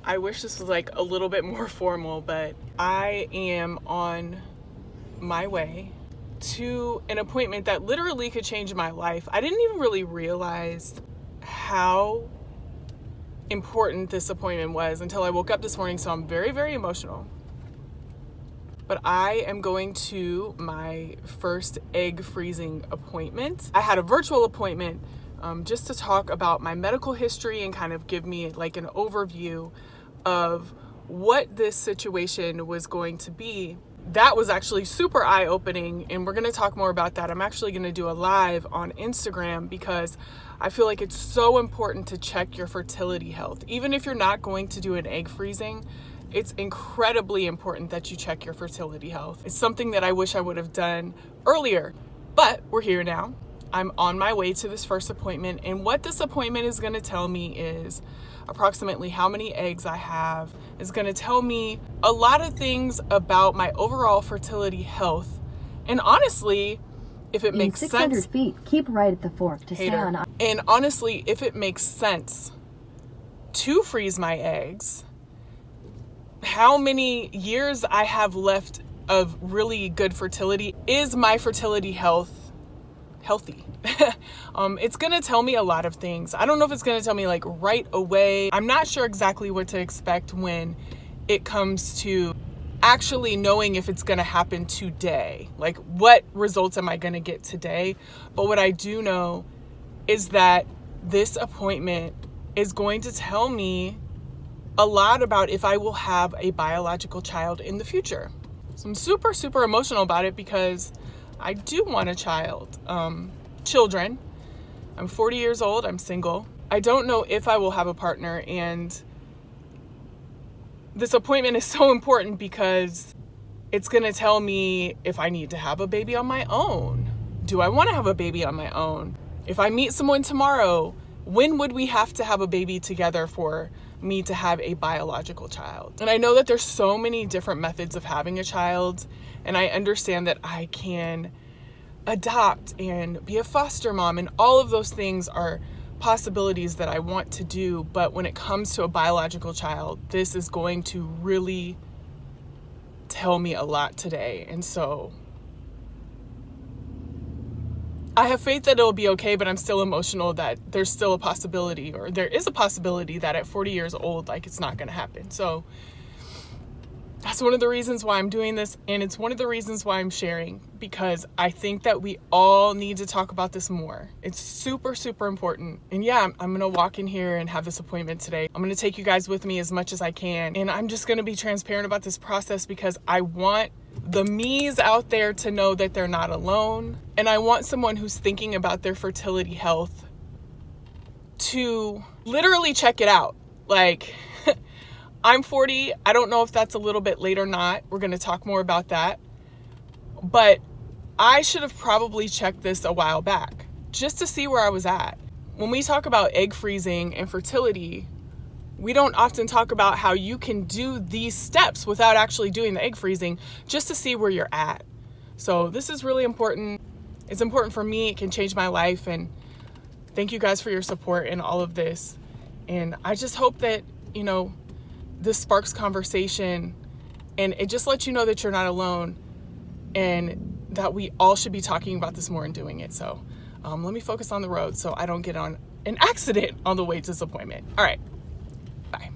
I wish this was like a little bit more formal, but I am on my way to an appointment that literally could change my life. I didn't even really realize how important this appointment was until I woke up this morning, so I'm very, very emotional. But I am going to my first egg freezing appointment. I had a virtual appointment just to talk about my medical history and kind of give me like an overview of what this situation was going to be. That was actually super eye-opening, and we're gonna talk more about that. I'm actually gonna do a live on Instagram because I feel like it's so important to check your fertility health. Even if you're not going to do an egg freezing, it's incredibly important that you check your fertility health. It's something that I wish I would have done earlier, but we're here now. I'm on my way to this first appointment, and what this appointment is gonna tell me is approximately how many eggs I have. It's gonna tell me a lot of things about my overall fertility health. And honestly, if it makes sense— 600 feet, keep right at the fork to stay on. And honestly, if it makes sense to freeze my eggs, how many years I have left of really good fertility, is my fertility healthy? It's gonna tell me a lot of things. I don't know if it's gonna tell me like right away. I'm not sure exactly what to expect when it comes to actually knowing if it's gonna happen today. Like, what results am I gonna get today? But what I do know is that this appointment is going to tell me a lot about if I will have a biological child in the future. So I'm super, super emotional about it because I do want a child. Children. I'm 40 years old, I'm single. I don't know if I will have a partner, and this appointment is so important because it's gonna tell me if I need to have a baby on my own. Do I wanna have a baby on my own? If I meet someone tomorrow, when would we have to have a baby together for me to have a biological child? And I know that there's so many different methods of having a child, and I understand that I can adopt and be a foster mom, and all of those things are possibilities that I want to do. But when it comes to a biological child, this is going to really tell me a lot today. And so I have faith that it'll be okay, but I'm still emotional that there's still a possibility, or there is a possibility that at 40 years old, like, it's not gonna happen. So that's one of the reasons why I'm doing this, and it's one of the reasons why I'm sharing, because I think that we all need to talk about this more. It's super, super important. And yeah, I'm gonna walk in here and have this appointment today. I'm gonna take you guys with me as much as I can, and I'm just gonna be transparent about this process because I want the me's out there to know that they're not alone, and I want someone who's thinking about their fertility health to literally check it out. Like, I'm 40. I don't know if that's a little bit late or not. We're going to talk more about that. But I should have probably checked this a while back just to see where I was at. When we talk about egg freezing and fertility, we don't often talk about how you can do these steps without actually doing the egg freezing, just to see where you're at. So this is really important. It's important for me. It can change my life. And thank you guys for your support in all of this. And I just hope that, you know, this sparks conversation, and it just lets you know that you're not alone, and that we all should be talking about this more and doing it. So let me focus on the road so I don't get on an accident on the way to this appointment. All right, bye.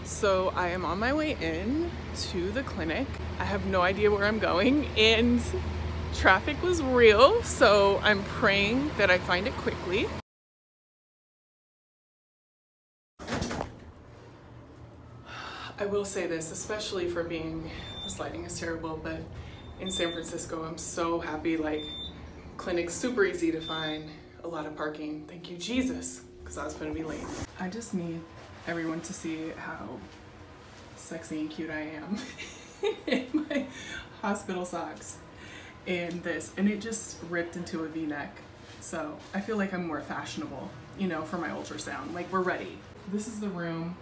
So I am on my way in to the clinic. I have no idea where I'm going, and traffic was real, so I'm praying that I find it quickly. I will say this, especially for being, this lighting is terrible, but in San Francisco, I'm so happy. Like, clinic's super easy to find, a lot of parking. Thank you, Jesus, because I was gonna be late. I just need everyone to see how sexy and cute I am in my hospital socks and this, and it just ripped into a V-neck. So I feel like I'm more fashionable, you know, for my ultrasound. Like, we're ready. This is the room,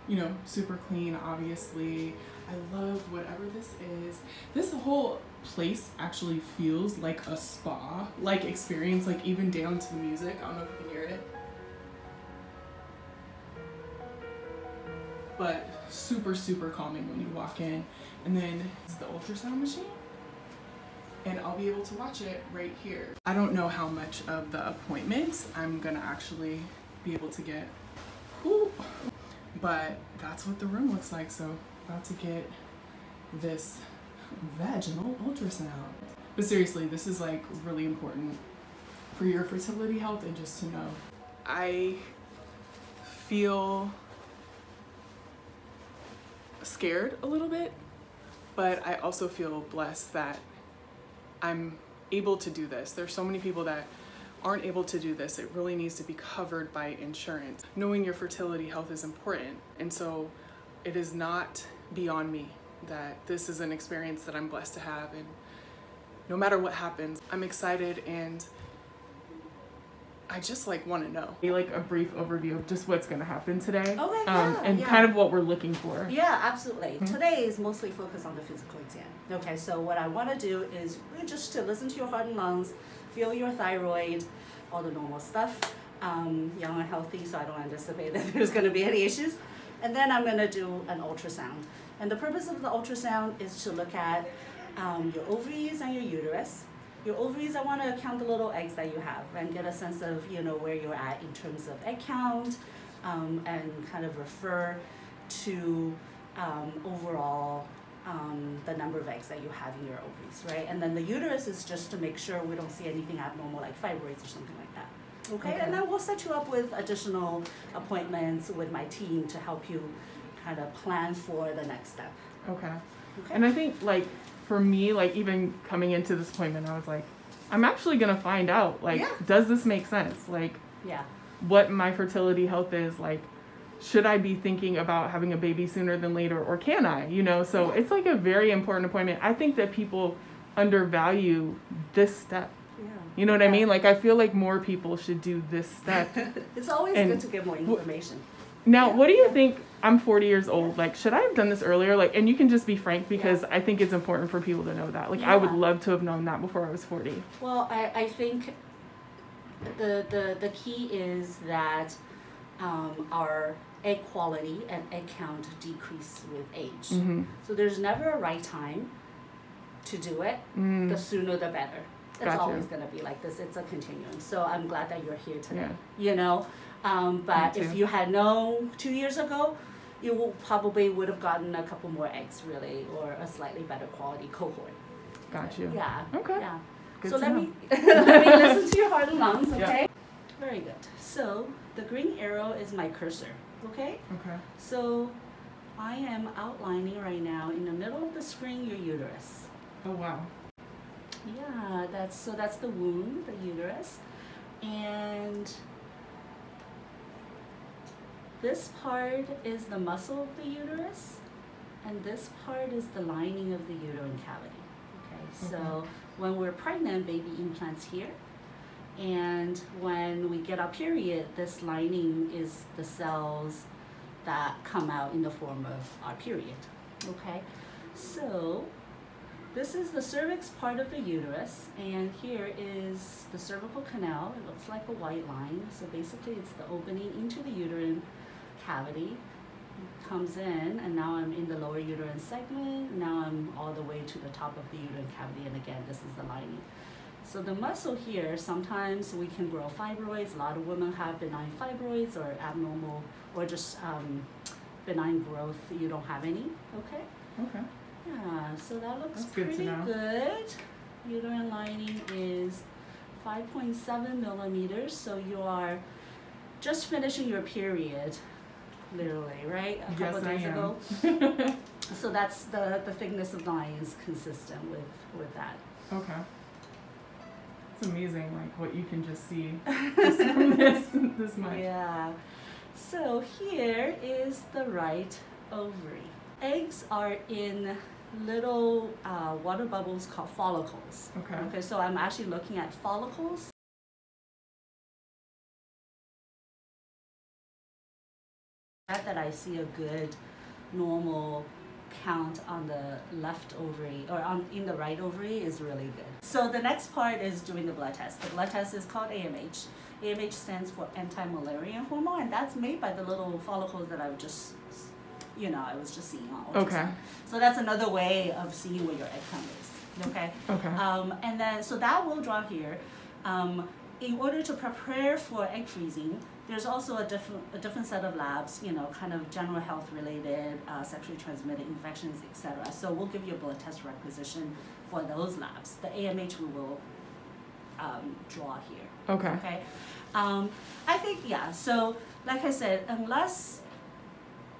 you know, super clean, obviously. I love whatever this is. This whole place actually feels like a spa, like experience, like even down to the music. I don't know if you can hear it. But super, super calming when you walk in. And then it's the ultrasound machine. And I'll be able to watch it right here. I don't know how much of the appointment I'm gonna actually be able to get. Ooh. But that's what the room looks like. So about to get this vaginal ultrasound. But seriously, this is like really important for your fertility health and just to know. I feel scared a little bit, but I also feel blessed that I'm able to do this. There's so many people that aren't able to do this. It really needs to be covered by insurance. Knowing your fertility health is important, and so it is not beyond me that this is an experience that I'm blessed to have, and no matter what happens, I'm excited and I just like want to know. Like a brief overview of just what's going to happen today. Okay, and kind of what we're looking for. Yeah, absolutely. Today is mostly focused on the physical exam. Okay, so what I want to do is really just to listen to your heart and lungs, feel your thyroid, all the normal stuff. Young and healthy, so I don't anticipate that there's going to be any issues. And then I'm going to do an ultrasound. And the purpose of the ultrasound is to look at your ovaries and your uterus. Your ovaries, I want to count the little eggs that you have and get a sense of, you know, where you're at in terms of egg count, and kind of refer to overall the number of eggs that you have in your ovaries, right? And then the uterus is just to make sure we don't see anything abnormal like fibroids or something like that. Okay, and then we'll set you up with additional appointments with my team to help you kind of plan for the next step. Okay. And I think like for me, like even coming into this appointment, I was like, I'm actually gonna find out, like, does this make sense? Like, what my fertility health is, like, should I be thinking about having a baby sooner than later, or can I, you know? So it's like a very important appointment. I think that people undervalue this step. You know what I mean? Like, I feel like more people should do this step. It's always good to get more information. Now, what do you think? I'm 40 years old. Like, should I have done this earlier? Like, and you can just be frank, because I think it's important for people to know that. Like, I would love to have known that before I was 40. Well, I think the key is that our egg quality and egg count decrease with age. So there's never a right time to do it. The sooner the better. It's always going to be like this. It's a continuum. So I'm glad that you're here today. You know, but if you had known 2 years ago, you probably would have gotten a couple more eggs, really, or a slightly better quality cohort. Got you. Yeah. Okay. Yeah. Good so to let know. me let me listen to your heart and lungs. Okay. Very good. So the green arrow is my cursor. Okay. Okay. So I am outlining right now in the middle of the screen your uterus. Oh wow. Yeah, that's the womb, the uterus, and this part is the muscle of the uterus, and this part is the lining of the uterine cavity. Okay, so when we're pregnant, baby implants here, and when we get our period, this lining is the cells that come out in the form of our period. Okay, so this is the cervix part of the uterus, and here is the cervical canal. It looks like a white line. So basically it's the opening into the uterine cavity. It comes in, and now I'm in the lower uterine segment. Now I'm all the way to the top of the uterine cavity, and again, this is the lining. So the muscle here, sometimes we can grow fibroids. A lot of women have benign fibroids or abnormal, or just benign growth. You don't have any, okay? Okay. Yeah, so that looks That's good pretty to know. good. Uterine lining is 5.7 millimeters, so you are just finishing your period, literally, right? A couple days ago. So that's the thickness of the line is consistent with that. Okay. It's amazing, like what you can just see just from this much. Yeah. So here is the right ovary. Eggs are in little water bubbles called follicles. Okay, so I'm actually looking at follicles. That I see a good normal count on the left ovary or in the right ovary is really good. So the next part is doing the blood test. The blood test is called AMH. AMH stands for anti-Mullerian hormone, and that's made by the little follicles that I've just, I was just seeing on ultrasound. Okay. So that's another way of seeing where your egg count is. Okay. Okay. And then so that will draw here. In order to prepare for egg freezing, there's also a different set of labs, kind of general health related, sexually transmitted infections, etc. So we'll give you a blood test requisition for those labs. The AMH we will draw here. Okay. Okay. I think, yeah, so like I said, unless,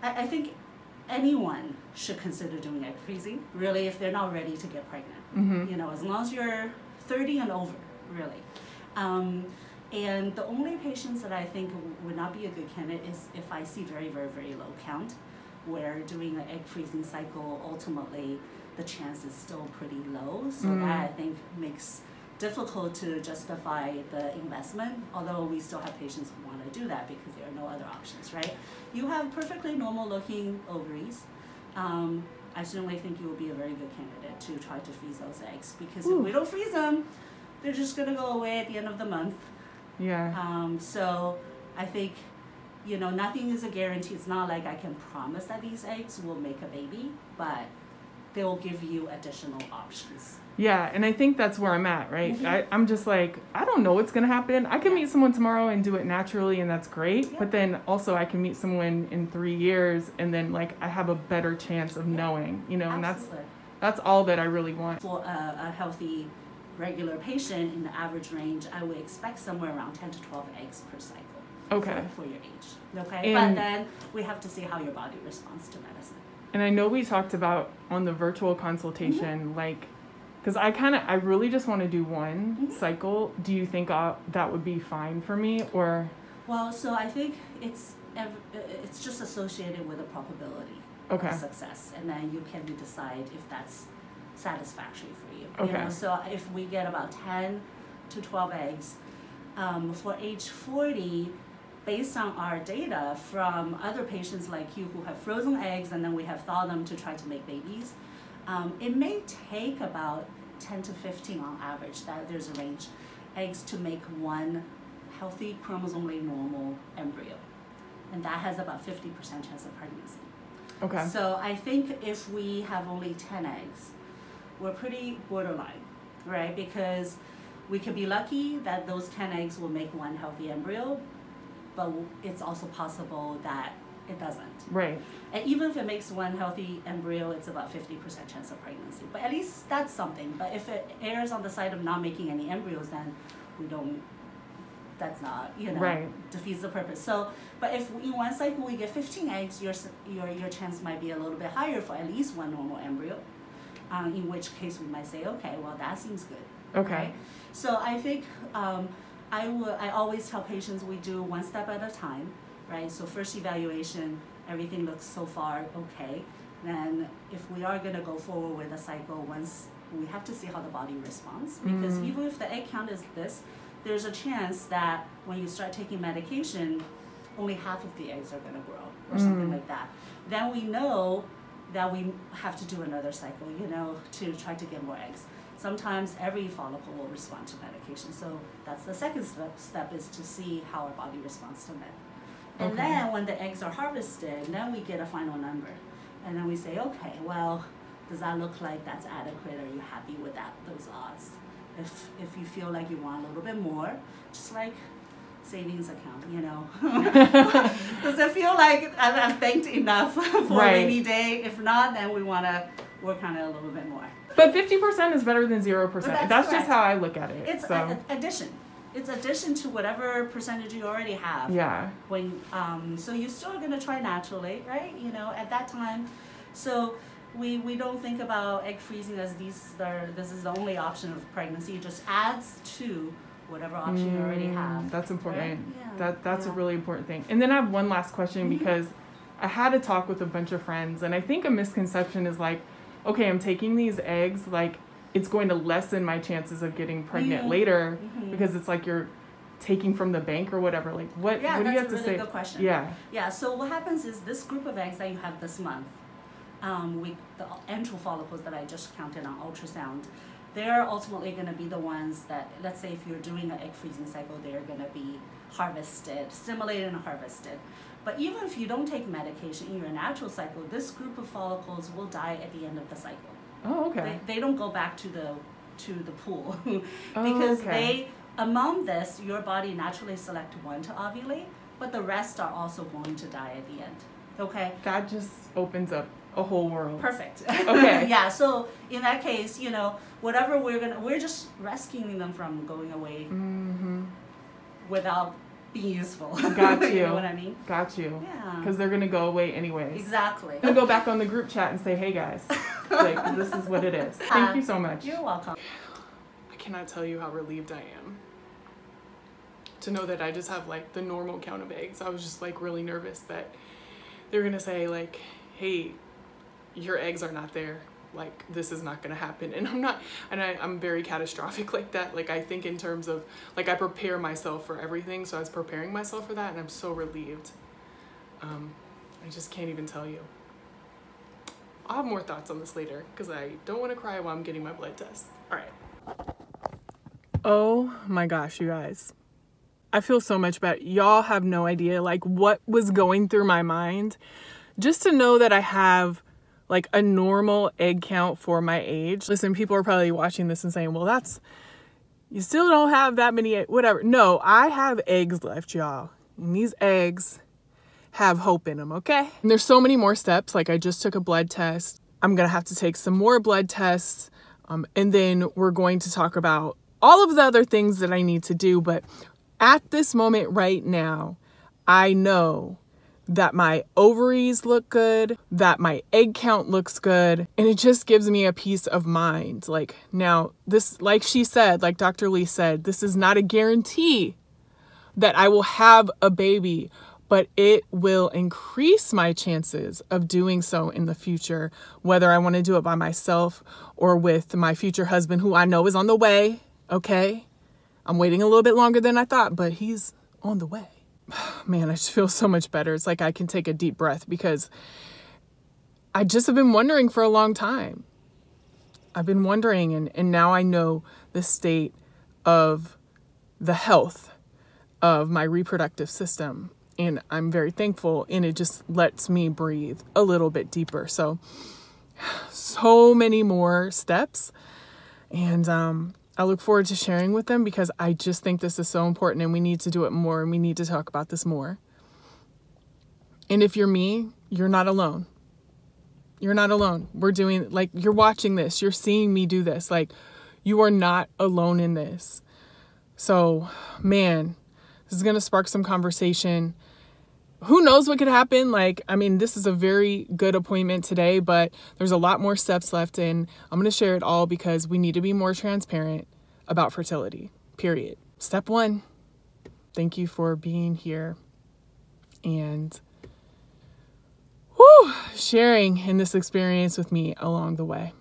I think anyone should consider doing egg freezing, really, if they're not ready to get pregnant. Mm-hmm. As long as you're 30 and over, really. And the only patients that I think would not be a good candidate is if I see very, very, very low count, where doing an egg freezing cycle, ultimately, the chance is still pretty low. So that I think makes difficult to justify the investment, although we still have patients who want to do that because there are no other options, right? You have perfectly normal looking ovaries. I certainly think you will be a very good candidate to try to freeze those eggs, because if we don't freeze them, they're just going to go away at the end of the month. Yeah. So I think, nothing is a guarantee. It's not like I can promise that these eggs will make a baby, but they'll give you additional options. Yeah, and I think that's where I'm at, right? Mm-hmm. I'm just like, I don't know what's going to happen. I can meet someone tomorrow and do it naturally, and that's great. Yeah. But then also I can meet someone in 3 years, and then, like, I have a better chance of knowing, and that's all that I really want. For a healthy, regular patient in the average range, I would expect somewhere around 10 to 12 eggs per cycle. Okay. For your age. Okay? But then we have to see how your body responds to medicine. And I know we talked about on the virtual consultation, like, because I really just want to do one cycle. Do you think that would be fine for me, or? Well, so I think it's just associated with a probability of success, and then you can decide if that's satisfactory for you. Okay. So if we get about 10 to 12 eggs for age 40, based on our data from other patients like you who have frozen eggs and then we have thawed them to try to make babies, it may take about 10 to 15 on average, that there's a range, eggs to make one healthy chromosomally normal embryo. And that has about 50% chance of pregnancy. Okay. So I think if we have only 10 eggs, we're pretty borderline, right? Because we could be lucky that those 10 eggs will make one healthy embryo, but it's also possible that it doesn't. Right. And even if it makes one healthy embryo, it's about 50% chance of pregnancy. But at least that's something. But if it errs on the side of not making any embryos, then that's not, defeats the purpose. So, but if in one cycle we get 15 eggs, your chance might be a little bit higher for at least one normal embryo. In which case we might say, okay, well, that seems good. Okay. Right? So I think I always tell patients we do one step at a time, right? So first evaluation, everything looks so far okay. Then if we are going to go forward with a cycle, once we have to see how the body responds, because even if the egg count is this, there's a chance that when you start taking medication, only half of the eggs are going to grow or something like that. Then we know that we have to do another cycle, to try to get more eggs. Sometimes every follicle will respond to medication. So that's the second step is to see how our body responds to med. And then when the eggs are harvested, then we get a final number. And then we say, okay, well, does that look like that's adequate? Are you happy with those odds? If you feel like you want a little bit more, just like savings account, Does it feel like I've banked enough for a rainy day? If not, then we want to work on it a little bit more. But 50% is better than 0%. That's just how I look at it. It's addition. It's addition to whatever percentage you already have. Yeah. So you're still going to try naturally, right? At that time. So we don't think about egg freezing as this is the only option of pregnancy. It just adds to whatever option you already have. That's important. Right? That's a really important thing. And then I have one last question because I had a talk with a bunch of friends, and I think a misconception is like, okay, I'm taking these eggs, like it's going to lessen my chances of getting pregnant later because it's like you're taking from the bank or whatever. Like what do you have to say? That's a really good question. Yeah. Yeah, so what happens is this group of eggs that you have this month, the antral follicles that I just counted on ultrasound, they're ultimately going to be the ones that, let's say if you're doing an egg freezing cycle, they're going to be harvested, stimulated and harvested. But even if you don't take medication in your natural cycle, this group of follicles will die at the end of the cycle. Oh, okay. They don't go back to the pool because they, among this, your body naturally select one to ovulate, but the rest are also going to die at the end. Okay. That just opens up a whole world. Perfect. Okay. Yeah. So in that case, you know, whatever we're just rescuing them from going away without being useful. Got you. You know what I mean? Got you. Yeah. Because they're gonna go away anyways. Exactly. They'll go back on the group chat and say, "Hey guys, like this is what it is." Thank you so much. You're welcome. I cannot tell you how relieved I am to know that I just have like the normal count of eggs. I was just like really nervous that they're gonna say like, "Hey, your eggs are not there. Like this is not gonna happen." And I'm not, and I'm very catastrophic like that. Like I think in terms of like I prepare myself for everything. So I was preparing myself for that, and I'm so relieved. I just can't even tell you. I'll have more thoughts on this later because I don't want to cry while I'm getting my blood test. All right. Oh my gosh, you guys. I feel so much better. Y'all have no idea like what was going through my mind just to know that I have like a normal egg count for my age. Listen, people are probably watching this and saying, well, you still don't have that many, whatever. No, I have eggs left, y'all. And these eggs have hope in them, okay? And there's so many more steps. Like I just took a blood test. I'm gonna have to take some more blood tests. And then we're going to talk about all of the other things that I need to do. But at this moment right now, I know that my ovaries look good, that my egg count looks good, and it just gives me a peace of mind. Like now this, like she said, like Dr. Li said, this is not a guarantee that I will have a baby, but it will increase my chances of doing so in the future, whether I want to do it by myself or with my future husband, who I know is on the way. Okay. I'm waiting a little bit longer than I thought, but he's on the way. Man, I just feel so much better. It's like I can take a deep breath because I just have been wondering for a long time. I've been wondering, and now I know the state of the health of my reproductive system. And I'm very thankful, and it just lets me breathe a little bit deeper. So many more steps. And I look forward to sharing with them because I just think this is so important and we need to do it more and we need to talk about this more. And if you're me, you're not alone. You're not alone. We're doing, like, you're watching this. You're seeing me do this. Like, you are not alone in this. So, man, this is going to spark some conversation. Who knows what could happen? Like, I mean, this is a very good appointment today, but there's a lot more steps left, and I'm going to share it all because we need to be more transparent about fertility, period. Step 1, thank you for being here and sharing in this experience with me along the way.